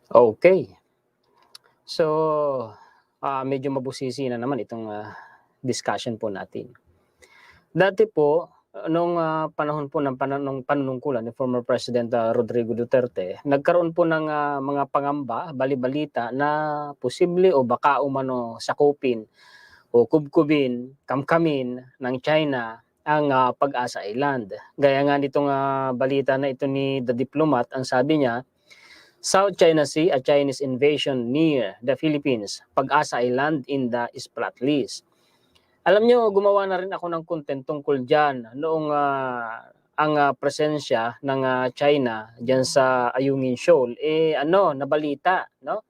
Okay. So, medyo mabusisi na naman itong, discussion po natin. Dati po, nung, panahon po ng nung panunungkulan ni former President, Rodrigo Duterte, nagkaroon po ng, mga pangamba, bali-balita na posible o baka umano sakupin o kubkubin, kamkamin ng China ang, Pag-asa Island. Gaya nga nitong, balita na ito ni The Diplomat, ang sabi niya, South China Sea, a Chinese invasion near the Philippines, Pag-asa Island in the splat list. Alam nyo, gumawa na rin ako ng content tungkol dyan noong ang presensya ng China dyan sa Ayungin Shoal, nabalita, no?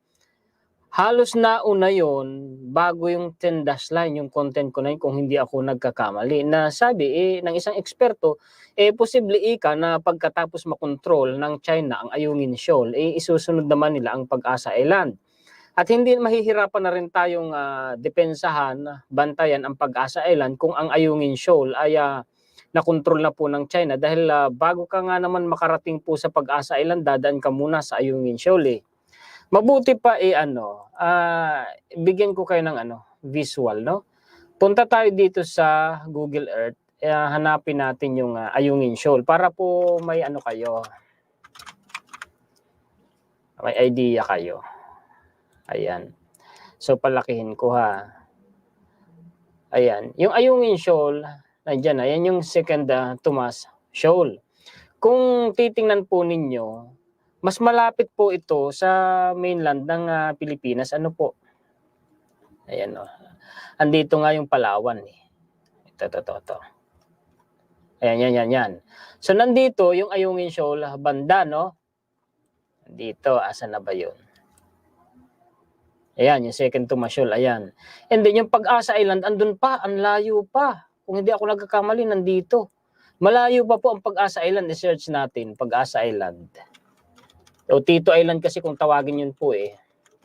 Halos nauna yon bago yung 10 dash line, yung content ko na yun, kung hindi ako nagkakamali, na sabi ng isang eksperto, posible na pagkatapos makontrol ng China ang Ayungin Shoal, isusunod naman nila ang Pag-asa Island. At hindi mahihirapan na rin tayong depensahan, bantayan ang Pag-asa Island kung ang Ayungin Shoal ay nakontrol na po ng China, dahil bago ka nga naman makarating po sa Pag-asa Island, dadaan ka muna sa Ayungin Shoal. Mabuti pa bigyan ko kayo ng visual, no? Punta tayo dito sa Google Earth, hanapin natin yung Ayungin Shoal para po may kayo, may idea kayo. Ayan. So palakihin ko ha. Ayan, yung Ayungin Shoal, nandiyan na, yan yung second Tomas Shoal. Kung titingnan po ninyo, mas malapit po ito sa mainland ng Pilipinas. Ano po? Ayan o. Andito nga yung Palawan eh. Ito. Ayan, yan. So nandito yung Ayungin Shoal, banda, no? Dito, asa na ba yun? Ayan, yung second Tomas Shoal, ayan. And then yung Pag-asa Island, andun pa, ang layo pa. Kung hindi ako nagkakamali, nandito. Malayo pa po ang Pag-asa Island. I-search natin, Pag-asa Island. O Tito Island kasi kung tawagin yun po eh.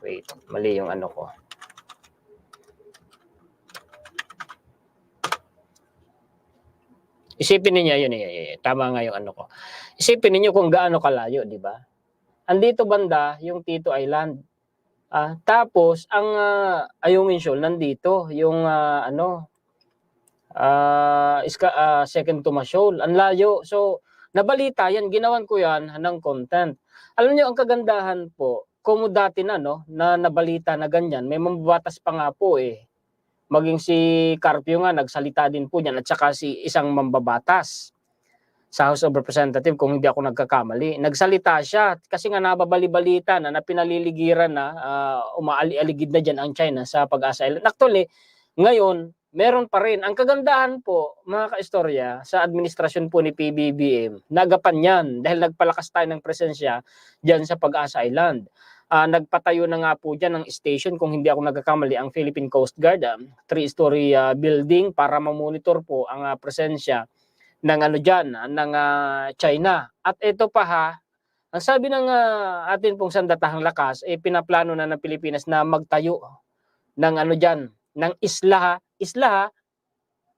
Wait, mali yung ano ko. Isipin niyo yun tama nga yung ano ko. Isipin niyo kung gaano kalayo, di ba? Andito banda yung Tito Island. Tapos ang Ayungin Shoal nandito, yung second Tomas Shoal. Ang layo. So nabalita yan, ginawan ko yan ng content. Alam niyo ang kagandahan po, kung dati na na nabalita na ganyan, may mambabatas pa nga po eh. Maging si Carpio nga nagsalita din po niyan, at saka si isang mambabatas sa House of Representatives, kung hindi ako nagkakamali. Nagsalita siya kasi nga nababali-balita na pinaliligiran na umaali-aligid na diyan ang China sa Pag-asa Island. Actually, ngayon meron pa rin. Ang kagandahan po, mga kaistorya, sa administrasyon po ni PBBM, nagapan yan dahil nagpalakas tayo ng presensya diyan sa Pag-asa Island. Nagpatayo na nga po dyan ng station, kung hindi ako nagkakamali, ang Philippine Coast Guard, 3-story building para mamonitor po ang presensya ng ng China. At ito pa ha, ang sabi ng atin pong sandatahang lakas, pinaplano na ng Pilipinas na magtayo ng dyan, ng isla ha. Isla ha.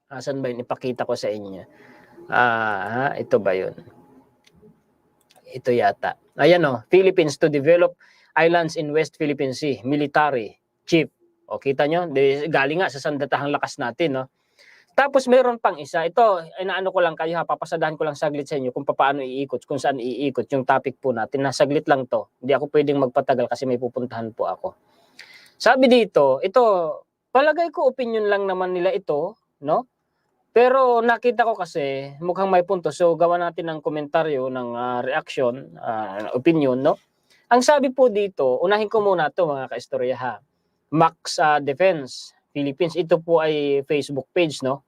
Asan ba yun? Ipakita ko sa inyo. Ito ba yun? Ito yata. Ayan o, Philippines to develop islands in West Philippine Sea, military chief. O kita nyo, galing nga sa sandatahang lakas natin, no? Tapos meron pang isa. Ito, inaano ko lang kayo ha, papasadahan ko lang saglit sa inyo kung paano iikot, kung saan iikot yung topic po natin. Saglit lang to. Hindi ako pwedeng magpatagal kasi may pupuntahan po ako. Sabi dito, ito, palagay ko opinion lang naman nila ito, no? Pero nakita ko kasi mukhang may punto. So gawa natin ng komentaryo, ng reaction, opinion, no? Ang sabi po dito, unahin ko muna to mga kaistorya ha. Max Defense Philippines, ito po ay Facebook page, no?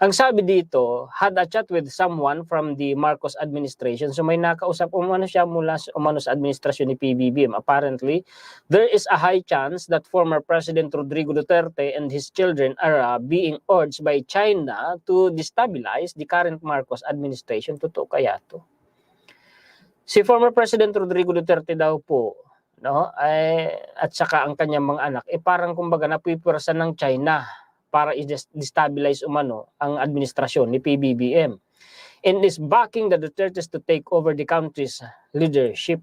Ang sabi dito, had a chat with someone from the Marcos administration. So may nakausap umano siya mula sa administrasyon ni PBBM. Apparently, there is a high chance that former President Rodrigo Duterte and his children are being urged by China to destabilize the current Marcos administration. Totoo kaya to? Si former President Rodrigo Duterte daw po, no, at saka ang kanyang mga anak, parang kumbaga napipwersa ng China para i-destabilize umano ang administrasyon ni PBBM and is backing the Dutertes to take over the country's leadership.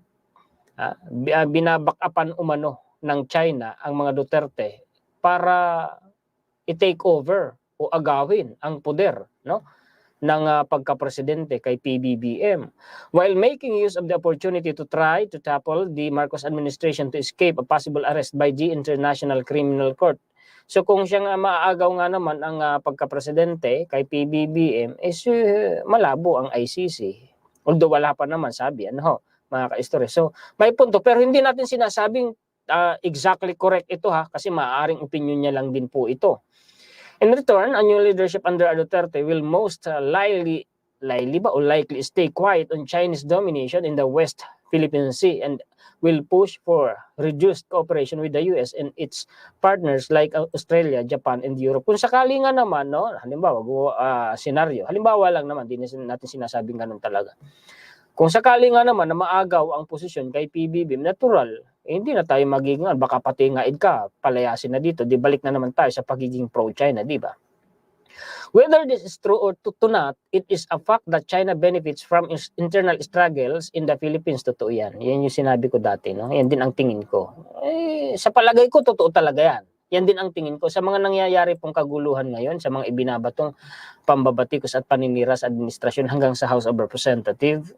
Binaback-upan umano ng China ang mga Duterte para i-take over o agawin ang poder, no, ng pagka-presidente kay PBBM, while making use of the opportunity to try to topple the Marcos administration to escape a possible arrest by the International Criminal Court. So kung siya nga maaagaw nga naman ang pagka-presidente kay PBBM, malabo ang ICC. Although wala pa naman, sabi, mga ka-istorya. So may punto, pero hindi natin sinasabing exactly correct ito kasi maaaring opinion niya lang din po ito. In return, a new leadership under Duterte will most likely stay quiet on Chinese domination in the West Philippine Sea and will push for reduced cooperation with the US and its partners like Australia, Japan, and Europe. Kung sakali nga naman, no, halimbawa, senaryo, halimbawa lang naman, hindi natin sinasabing ganun talaga. Kung sakali nga naman na maagaw ang posisyon kay PBBM, natural, hindi na tayo magiging, baka pati ngaid ka, palayasin na dito, di balik na naman tayo sa pagiging pro-China, di ba? Whether this is true or to not, it is a fact that China benefits from internal struggles in the Philippines. Totoo yan. Yan yung sinabi ko dati, no? Yan din ang tingin ko. Sa palagay ko, totoo talaga yan. Yan din ang tingin ko sa mga nangyayari pong kaguluhan ngayon, sa mga ibinabatong pambabatikos at paninira sa administrasyon hanggang sa House of Representatives.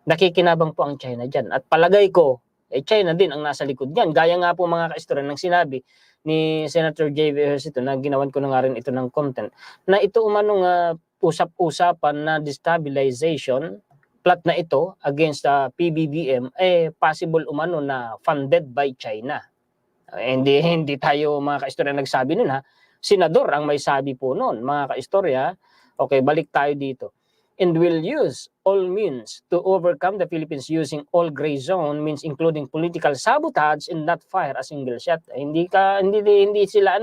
Nakikinabang po ang China dyan. At palagay ko, China din ang nasa likod niyan. Gaya nga po mga kaistorya ng sinabi ni Senator J.V. Ejercito na ginawan ko na nga rin ito ng content, na ito umanong usap-usapan na destabilization plot na ito against PBBM, possible umano na funded by China. Hindi tayo mga kaistorya nagsabi nun Senador ang may sabi po nun, mga kaistorya. Okay, balik tayo dito. And will use all means to overcome the Philippines using all gray zone means including political sabotage and not fire a single shot. Hindi sila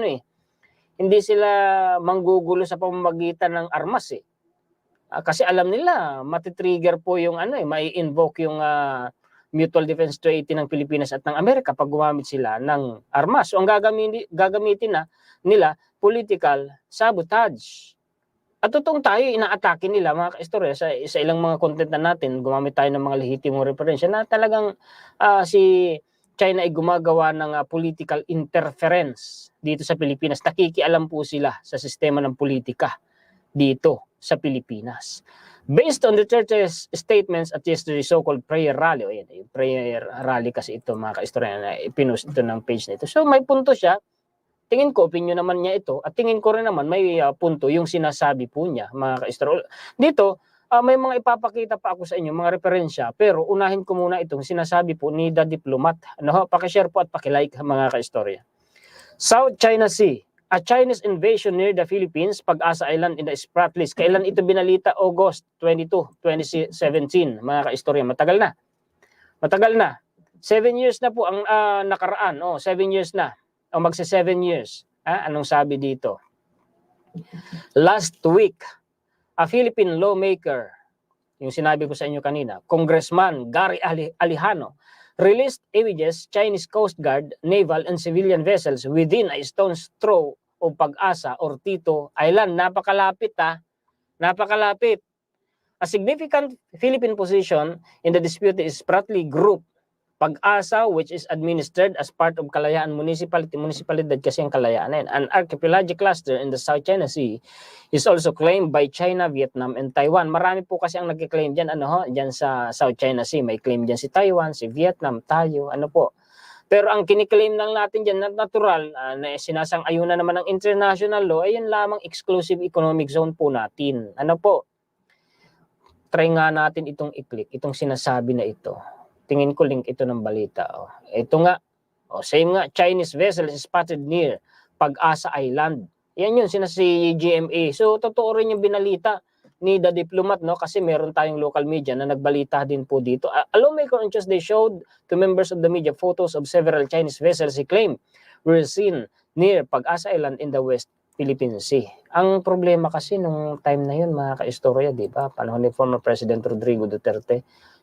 hindi sila manggugulo sa pamamagitan ng armas kasi alam nila matitrigger po yung mai-invoke yung Mutual Defense Treaty ng Pilipinas at ng Amerika pag gumamit sila ng armas. So ang gagamitin nila political sabotage. At totoong tayo, inaatake nila mga kaistorya sa ilang mga content na natin, gumamit tayo ng mga lehitimong referensya na talagang si China ay gumagawa ng political interference dito sa Pilipinas. Nakikialam po sila sa sistema ng politika dito sa Pilipinas. Based on the church's statements at yesterday's so-called prayer rally, yung prayer rally kasi ito mga kaistorya na ipinost ito ng page na ito. So may punto siya. Tingin ko, opinion naman niya ito. At tingin ko rin naman, may punto yung sinasabi po niya, mga kaistro. Dito, may mga ipapakita pa ako sa inyo, mga referensya. Pero unahin ko muna itong sinasabi po ni The Diplomat. Pakishare po at pakilike, mga kaistorya. South China Sea. A Chinese invasion near the Philippines, Pag-asa Island in the Sprat list. Kailan ito binalita? August 22, 2017, mga kaistorya. Matagal na. Matagal na. 7 years na po ang nakaraan. 7 years na. O magsa 7 years. Anong sabi dito? Last week, a Philippine lawmaker, yung sinabi ko sa inyo kanina, Congressman Gary Alejano, released images Chinese Coast Guard, naval and civilian vessels within a stone's throw of Pag-asa or Tito Island. Napakalapit Napakalapit. A significant Philippine position in the dispute is Spratly Group Pag-asa, which is administered as part of Kalayaan Municipalidad kasi ang Kalayaan na yan. An archipelagic cluster in the South China Sea is also claimed by China, Vietnam, and Taiwan. Marami po kasi ang nag-claim dyan, dyan sa South China Sea. May claim dyan si Taiwan, si Vietnam, tayo, po. Pero ang kiniklaim lang natin dyan na natural, na sinasang-ayunan naman ng international law, ay yun lamang exclusive economic zone po natin. Try nga natin itong i-click, itong sinasabi na ito. Tingin ko link ito ng balita. Ito nga, same nga, Chinese vessel is spotted near Pag-asa Island. Yan yun, si GMA. So, totoo rin yung binalita ni The Diplomat, kasi meron tayong local media na nagbalita din po dito. A lawmaker on Tuesday showed to members of the media photos of several Chinese vessels he claimed were seen near Pag-asa Island in the West Philippine Sea. Ang problema kasi nung time na yun, mga kaistorya, di ba? Panahon ni former President Rodrigo Duterte,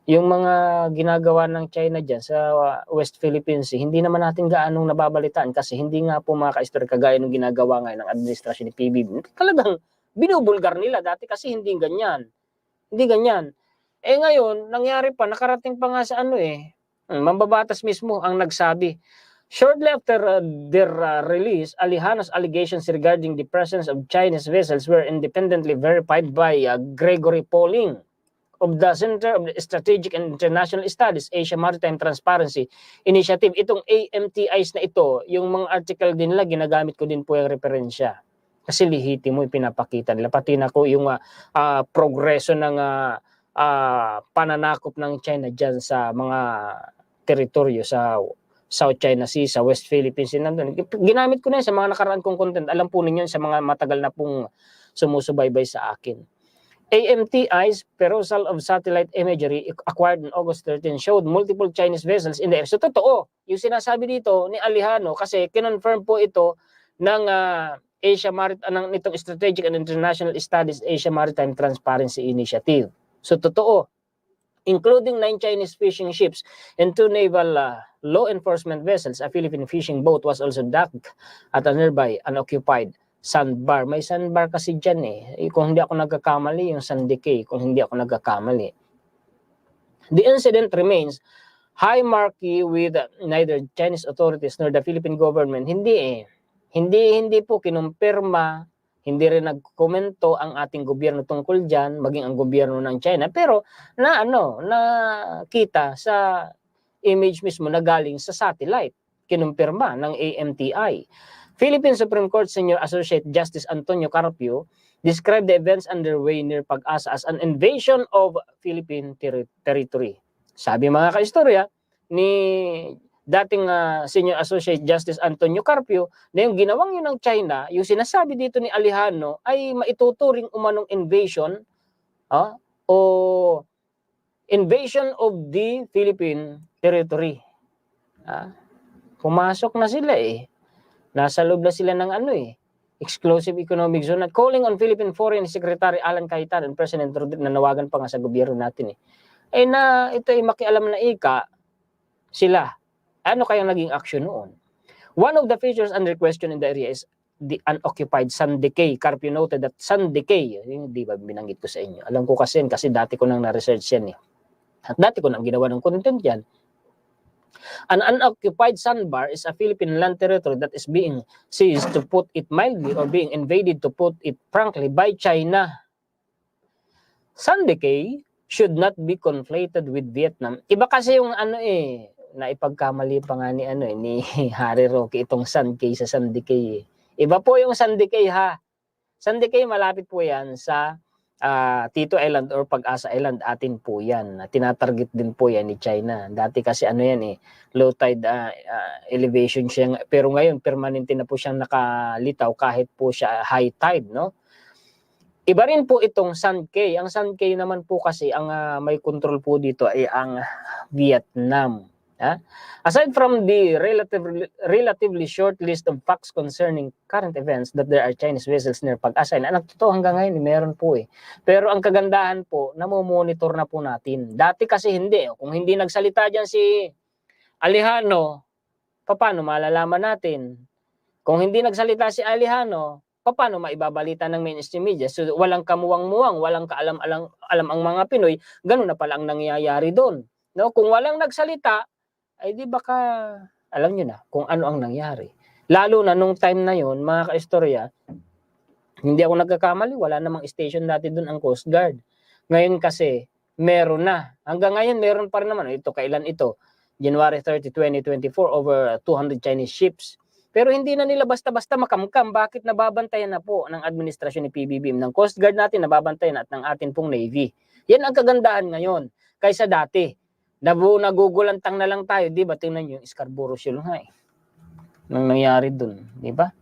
yung mga ginagawa ng China dyan sa West Philippine Sea, hindi naman natin gaanong nababalitaan kasi hindi nga po mga kaistorya kagaya ng ginagawa ngayon ng administrasyon ni PBB. Talagang binubulgar nila dati kasi hindi ganyan. Hindi ganyan. Ngayon, nangyari pa, nakarating pa nga sa Mambabatas mismo ang nagsabi. Shortly after their release, Alejano's allegations regarding the presence of Chinese vessels were independently verified by Gregory Pauling of the Center of Strategic and International Studies, Asia Maritime Transparency Initiative. Itong AMTIs na ito, yung mga article din nila, ginagamit ko din po yung referensya. Kasi lihitimo ipinapakita nila. Pati na ko yung progreso ng pananakop ng China dyan sa mga teritoryo sa South China Sea, sa West Philippines. Ginamit ko na yun sa mga nakaraan kong content. Alam po ninyo sa mga matagal na pong sumusubaybay sa akin. AMTI's perusal of satellite imagery acquired on August 13 showed multiple Chinese vessels in the air. So totoo, yung sinasabi dito ni Alejano kasi kinonfirm po ito ng nitong Strategic and International Studies Asia Maritime Transparency Initiative. So totoo, including 9 Chinese fishing ships and 2 naval law enforcement vessels. A Philippine fishing boat was also docked at a nearby unoccupied sandbar. May sandbar kasi dyan kung hindi ako nagkakamali, yung Sandikay, kung hindi ako nagkakamali. The incident remains high marquee with neither Chinese authorities nor the Philippine government. Hindi po kinumpirma, hindi rin nagkomento ang ating gobyerno tungkol dyan, maging ang gobyerno ng China. Pero nakita sa image mismo na galing sa satellite, kinumpirma ng AMTI. Philippine Supreme Court Senior Associate Justice Antonio Carpio described the events underway near Pag-asa as an invasion of Philippine territory. Sabi mga kaistorya ni dating Senior Associate Justice Antonio Carpio na yung ginawang yun ng China, yung sinasabi dito ni Alejano ay maituturing umanong invasion o invasion of the Philippine territory. Pumasok na sila Nasa loob na sila ng exclusive economic zone at calling on Philippine Foreign Secretary Alan Cayetano and President Rodrigo, nanawagan pa nga sa gobyerno natin na ito ay makialam na sila. Ano kayang naging action noon? One of the features under question in the area is the unoccupied Sandikay. Carpio noted that Sandikay, di ba binanggit ko sa inyo? Alam ko kasi dati ko nang na-research yan At dati ko nang ginawa ng content yan. An unoccupied sandbar is a Philippine land territory that is being seized, to put it mildly, or being invaded, to put it frankly, by China. Sandikay should not be conflated with Vietnam. Iba kasi yung na ipagkamali pa nga ni Harry Roque itong Sandikay sa Sandikay. Iba po yung Sandikay Sandikay malapit po yan sa Tito Island or Pag-asa Island. Atin po yan. Tinatarget din po yan ni China. Dati kasi low tide elevation siya. Pero ngayon permanente na po siyang nakalitaw kahit po siya high tide, no? Iba rin po itong Sandikay. Ang Sandikay naman po kasi ang may control po dito ay ang Vietnam. Aside from the relatively short list of facts concerning current events that there are Chinese vessels near Pag-asa, totoo hanggang ngayon meron po Pero ang kagandahan po, namomonitor na po natin. Dati kasi hindi. Kung hindi nagsalita dyan si Alejano, paano malalaman natin? Kung hindi nagsalita si Alejano, paano maibabalita ng mainstream media? So walang kamuwang-muwang, walang kaalam-alam ang mga Pinoy, ganun na pala ang nangyayari doon. No? Kung walang nagsalita, ay di baka alam nyo na kung ano ang nangyari. Lalo na nung time na yon, mga kaistorya, hindi ako nagkakamali, wala namang station dati doon ang Coast Guard. Ngayon kasi, meron na. Hanggang ngayon, meron pa rin naman. Ito, kailan ito? January 30, 2024, over 200 Chinese ships. Pero hindi na nila basta-basta makamkam. Bakit nababantayan na po ng administrasyon ni PBBM, ng Coast Guard natin, nababantayan at ng atin pong Navy. Yan ang kagandahan ngayon. Kaysa dati, nagugulantang na lang tayo, di ba? Tingnan nyo yung Scarborough Shoal nang nangyari dun, di ba?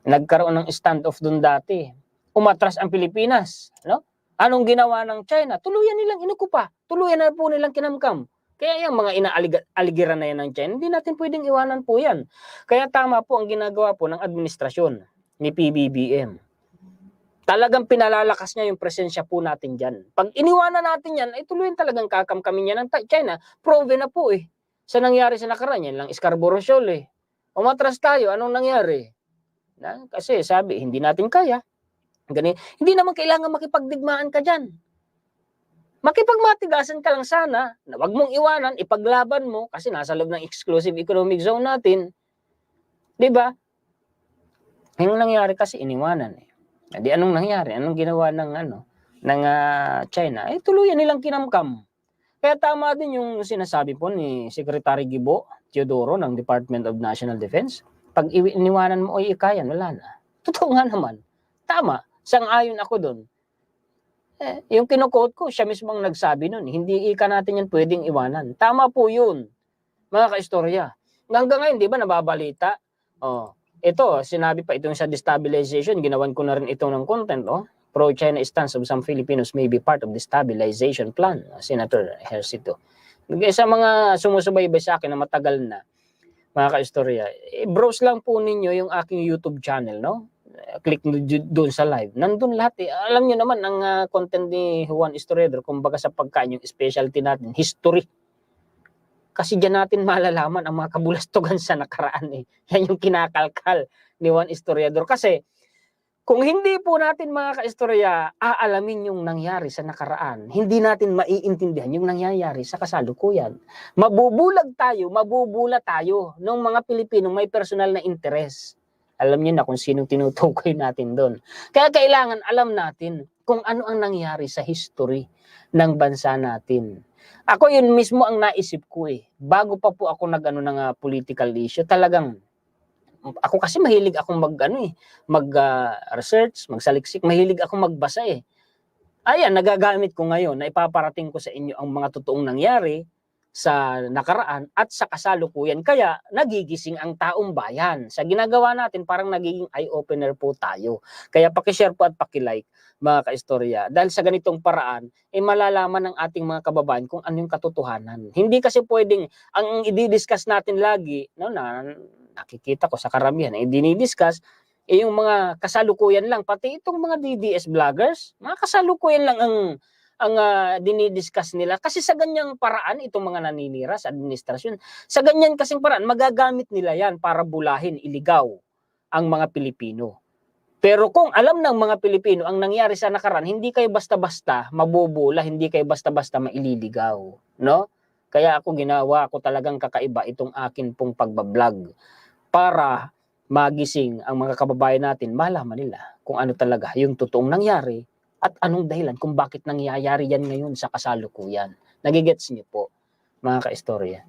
Nagkaroon ng standoff dun dati. Umatras ang Pilipinas, no? Anong ginawa ng China? Tuluyan nilang inukupa. Tuluyan na po nilang kinamkam. Kaya yung mga inaaligiran na yan ng China, hindi natin pwedeng iwanan po yan. Kaya tama po ang ginagawa po ng administrasyon ni PBBM. Talagang pinalalakas niya yung presensya po natin dyan. Pag iniwanan natin yan, ay tuluyan talagang kakamkamin niya ng China. Proven na po Sa nangyari sa nakaraan, yan lang Scarborough Shoal Umatras tayo, anong nangyari? Kasi sabi, hindi natin kaya. Hindi naman kailangan makipagdigmaan ka dyan. makipagmatigasan ka lang sana, na wag mong iwanan, ipaglaban mo, kasi nasa loob ng exclusive economic zone natin. Di ba? Yung nangyari kasi iniwanan eh. Di anong nangyari? Anong ginawa ng China? Tuluyan nilang kinamkam. Kaya tama din yung sinasabi po ni Secretary Gibo Teodoro ng Department of National Defense. Pag iniwanan mo o ikayan, wala na. Totoo nga naman. Tama. Sang-ayon ako doon. Yung kino-quote ko, siya mismo ang nagsabi nun. Hindi ika natin yan pwedeng iwanan. Tama po yun, mga kaistorya. Hanggang ngayon, di ba, nababalita? Ito, sinabi pa itong sa destabilization, ginawan ko na rin ito ng content, pro-China stance of some Filipinos may be part of the stabilization plan, Senator Hercito. Sa mga sumusubaybay sa akin na matagal na, mga kaistorya, browse lang po ninyo yung aking YouTube channel, no? Click doon sa live. Nandun lahat eh. Alam nyo naman, ang content ni Juan Historiador, kumbaga sa pagkain, yung specialty natin, history. Kasi dyan natin malalaman ang mga kabulastugan sa nakaraan eh. Yan yung kinakalkal ni Juan Historiador. Kasi, kung hindi po natin mga kaistorya aalamin yung nangyari sa nakaraan, hindi natin maiintindihan yung nangyayari sa kasalukuyan. Mabubula tayo ng mga Pilipinong may personal na interes. Alam niyo na kung sinong tinutukoy natin doon. Kaya kailangan alam natin kung ano ang nangyari sa history ng bansa natin. Ako yun mismo ang naisip ko eh. Bago pa po ako ng political issue, talagang ako kasi mahilig akong mag-research, magsaliksik, mahilig akong magbasa eh. Ayan, nagagamit ko ngayon na ipaparating ko sa inyo ang mga totoong nangyari sa nakaraan at sa kasalukuyan. Kaya nagigising ang taong bayan. Sa ginagawa natin, parang nagiging eye-opener po tayo. Kaya pakishare po at pakilike, mga kaistorya. Dahil sa ganitong paraan, malalaman ng ating mga kababayan kung ano yung katotohanan. Hindi kasi pwedeng, ang i-discuss natin lagi, nakikita ko sa karamihan, dinidiscuss, yung mga kasalukuyan lang. Pati itong mga DDS vloggers, mga kasalukuyan lang ang dinidiscuss nila. Kasi sa ganyang paraan, itong mga naninira sa administrasyon, sa ganyan kasing paraan, magagamit nila yan para bulahin, iligaw ang mga Pilipino. Pero kung alam ng mga Pilipino ang nangyari sa nakaraan, hindi kayo basta-basta mabubula, hindi kayo basta-basta maililigaw. No? Kaya ginawa ko talagang kakaiba itong akin pong pagbablog para magising ang mga kababayan natin, malaman nila kung ano talaga yung totoong nangyari at anong dahilan kung bakit nangyayari yan ngayon sa kasalukuyan. Nagigets niyo po, mga kaistorya.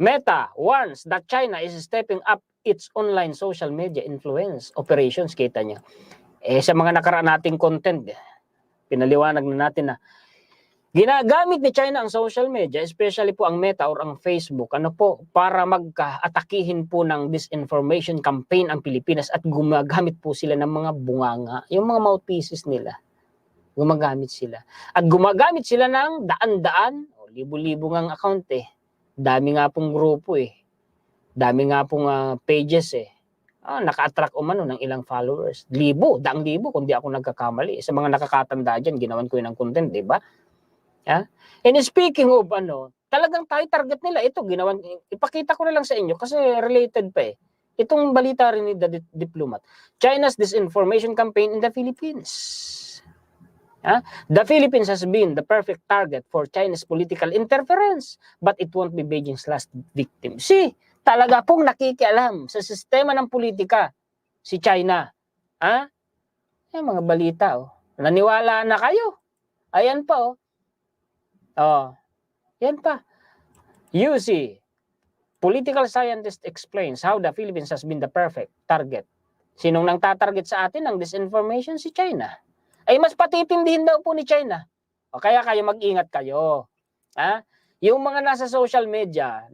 Meta warns that China is stepping up its online social media influence operations, kita niya. Sa mga nakaraan nating content, pinaliwanag na natin na ginagamit ni China ang social media, especially po ang Meta or ang Facebook, para mag-atakihin po ng disinformation campaign ang Pilipinas at gumagamit po sila ng mga bunganga, yung mga mouthpieces nila. Gumagamit sila. At gumagamit sila ng daan-daan, libo-libo ng account eh. Dami nga pong grupo eh. Dami nga pong pages eh. Naka-attract ng ilang followers. Daang libo kung di ako nagkakamali. Sa mga nakakatanda dyan, ginawan ko yun ng content, di ba? And speaking of talagang tayo target nila. Ito, ipakita ko na lang sa inyo kasi related pa eh. Itong balita rin ni The Diplomat. China's disinformation campaign in the Philippines. The Philippines has been the perfect target for China's political interference, but it won't be Beijing's last victim. Talaga pong nakikialam sa sistema ng politika si China. Mga balita Naniwala na kayo. Ayan pa yan pa. UC, political scientist explains how the Philippines has been the perfect target. Sinong nang tatarget sa atin ng disinformation? Si China. Mas patitindihin daw po ni China. Kaya kayo mag-ingat kayo. Yung mga nasa social media,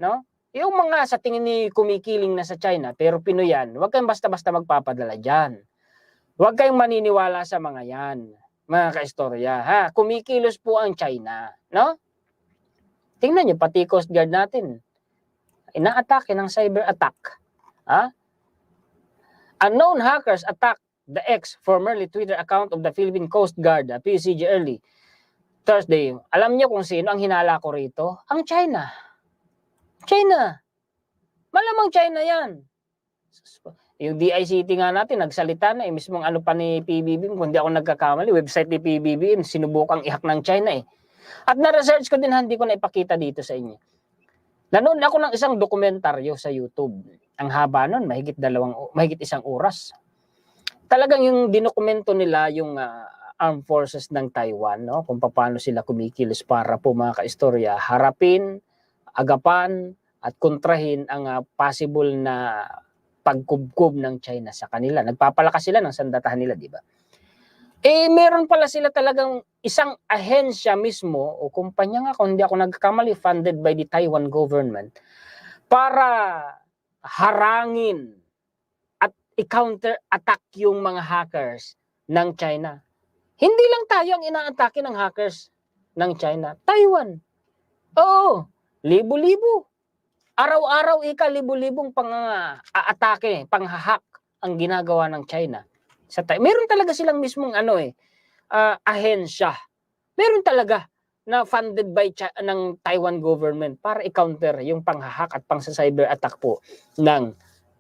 yung mga sa tingin ni kumikiling na sa China, pero Pinoy yan, huwag kayong basta-basta magpapadala dyan. Huwag kayong maniniwala sa mga yan, mga kaistorya. Kumikilos po ang China. Tingnan nyo, pati Coast Guard natin, ina-atake ng cyber attack. Unknown hackers attack the formerly Twitter account of the Philippine Coast Guard, PCG early Thursday. Alam niyo kung sino ang hinala ko rito? Ang China. Malamang China yan. Yung DICT nga natin, nagsalita na mismong pa ni PBBM, kung di ako nagkakamali, website ni PBBM, sinubukang i-hack ng China At na-research ko din, hindi ko na ipakita dito sa inyo. Nanood ako ng isang dokumentaryo sa YouTube. Ang haba nun, mahigit 1 oras. Talagang yung dinokumento nila yung armed forces ng Taiwan, no? Kung paano sila kumikilos para po mga kaistorya, harapin, agapan, at kontrahin ang possible na pagkubkob ng China sa kanila. Nagpapalakas sila ng sandatahan nila, di ba? Meron pala sila talagang isang ahensya mismo o kumpanya nga, kung hindi ako nagkamali, funded by the Taiwan government para harangin at i-counter-attack yung mga hackers ng China. Hindi lang tayo ang inaatake ng hackers ng China. Taiwan. Oo, libo-libo. Araw-araw libo-libong pang-aatake, pang-hack ang ginagawa ng China. Meron talaga silang mismong ahensya. Meron talaga na funded by ng Taiwan government para i-counter yung pang-hack at pang-cyber attack po ng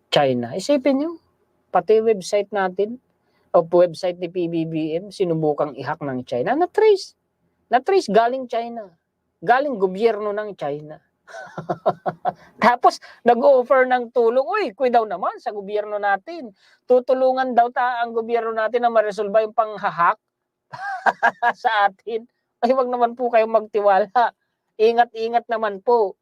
China. Isipin nyo, pati website natin o website ni PBBM sinubukang i-hack ng China. Na-trace galing China. Galing gobyerno ng China. Tapos nag-offer ng tulong. Uy, kuy daw naman sa gobyerno natin. Tutulungan daw ang gobyerno natin na ma-resolve yung pang-hack sa atin. Ay, wag naman po kayong magtiwala. Ingat-ingat naman po.